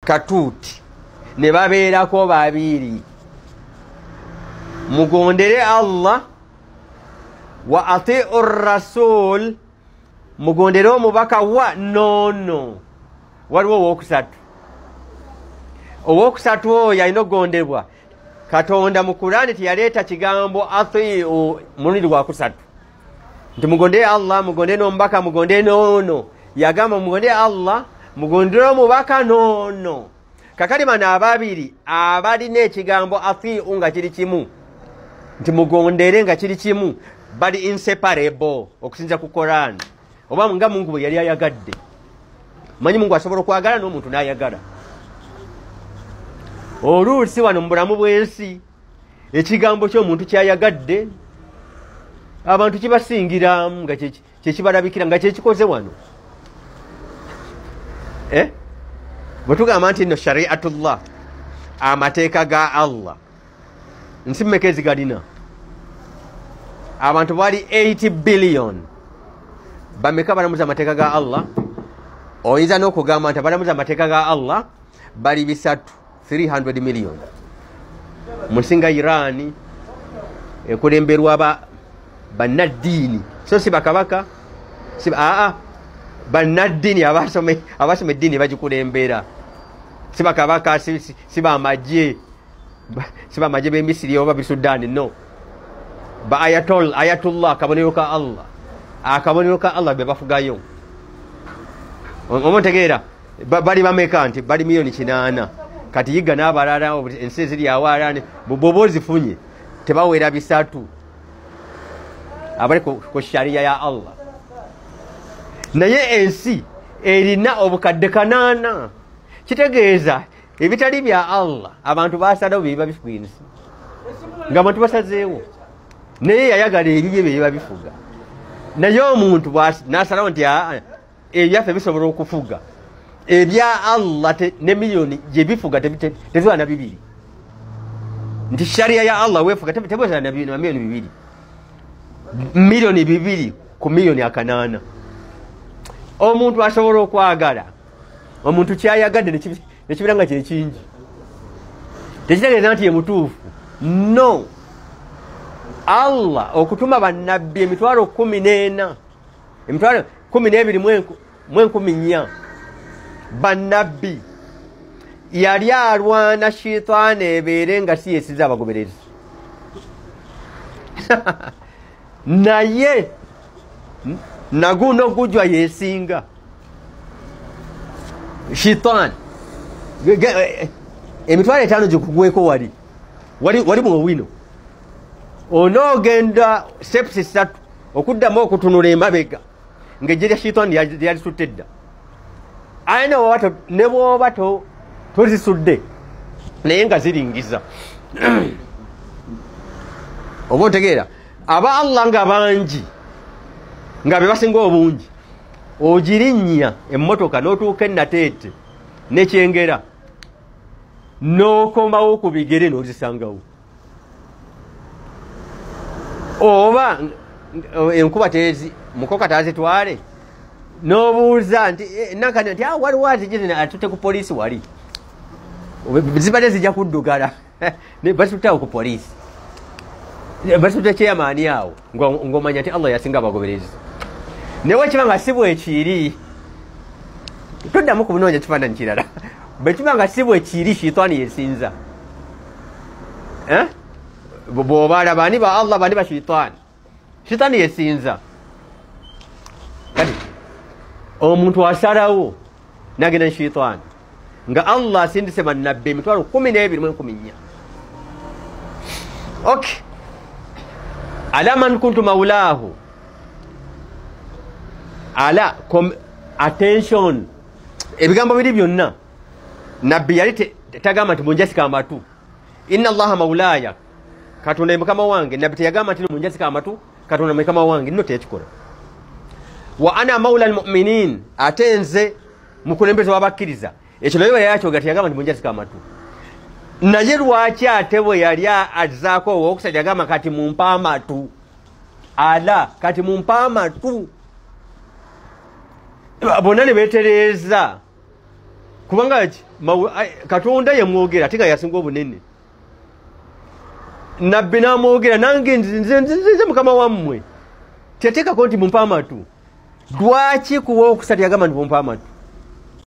katuuti ne babeerako babiri mugondere Allah wa atiu rasul mugondere omubaka wa nono waliwo owokusatu oyo alina okugondebwa Katonda mu Qur'ani tiyaleeta kigambo atiu mulundi gwakusatu nti mugondere Allah mugondere n'omubaka mugondere nono yagamba mugondere Allah mugondere omubaka nono kakali bano ababiri abalina ekigambo atiu nga kiri kimu nti mugondere nga kiri kimu bali inseparable okusinza ku Qur'an oba nga Mungu bwe yali ayagadde manyi Mungu asobola okwagala n'omuntu n'ayagala oluusi wano mu bulamu bw'ensi ekigambo ky'omuntu kyayagadde abantu kibasingiramu nga kyekibalabikira nga kyekikoze wano bwe tugamba nti nno shariatullah amateeka ga Allah nsi mmeka ezigalina abantu bali 80 billion bameka balamuza amateeka ga Allah oyinza n'okugamba nti abalamuza amateeka ga Allah bali bisatu 300 million musinga Iran ekulemberwa bannaddiini so si bakabaka si bannaddiini abasome eddiini bagikulembera si bakabaka si bamagye b'Emisiri oba Sudan no ba ayatullah akabonero ka Allah be bafugayo omontegeera bali bameka nti bali milioni 8 kati yiga n'abalala ensi ziri awalane bobo zifunye tebawera bisatu abali ku sharia ya Allah naye ensi erina obukadde 8 kitegeeza ebitali bya Allah abantu basalawo biba bifuinsi nga abantu basazeewo naye yayagala ebibye biba bifuga naye omuntu nasalawo nti ebyafe bisobola okufuga ebya Allah ne milioni gye bifuga teziba na bibiri nti sharia ya Allah wefuga tebweza na milioni 2 milioni 2 ku milioni 8 omuntu asobola okwagala omuntu kyayagadde nekibiranga kyekingi tekitegeeza nti ye mutuufu no Allah okutuma bannabbi emitwalo 14 emitwalo 12 bannabbi yali alwana shitaani ebeere nga si yesiza abagoberezi naye naguno gujwa yesinga shitaani emitwalo 5 gikugweko wali mwowino onoogenda steps 3 okuddamu okutunula emabega ng'ejje lya shitaani lyalisudde dda ayina ne bwoba tozisudde naye nga ziringiza oba ontegeera aba Allah nga bangi nga be basinga obungi ogirinnya emmotoka n'otuuka enateete nekyengera n'okomawo ku bigere n'ozisangawo oba enkuba mukoka tazitwale n'obuuza nti nakane nti waliwo azigire atutte ku poliisi wali zibadde zijja kuddugala basutawo ku poliisi basute kyeyamaani awo ng'omanya nti Allah yasinga abagoberezi newe kiba nga si bwekiri toddamu kubunoonya kifaananyi kirala bwe kiba nga si bwekiri shitaani yesinza bw'oba bani ba Allah bani ba shitaani yesinza kati omuntu asalawo nagenda shitaani nga Allah asindise bannabbi emitwalo 12 okay ala man kuntu maulahu ala attention ebigambo biri byonna nabbi yali tagamba nti munjasika amatu inna Allaha maulaya Katonda mukama wange nabbi teyagamba nti munjasika amatu Katonda mukama wange nno tekikola wa ana maula almu'minin atenze mukulembeze wabakkiriza ekyo nayo yakyoga teyagamba nti munjasika amatu naye lwaki ate bwe yali azaako owokusajja agamba kati mumpa amatu ala kati mumpa amatu bonna ne beetereeza kubanga Katonda yamwogera ate nga yasinga obunene nabbi namwogera nange nze mukama wammwe teteekako nti mumpa amatu lwaki kuwa okusatu yagamba nti mumpa amatu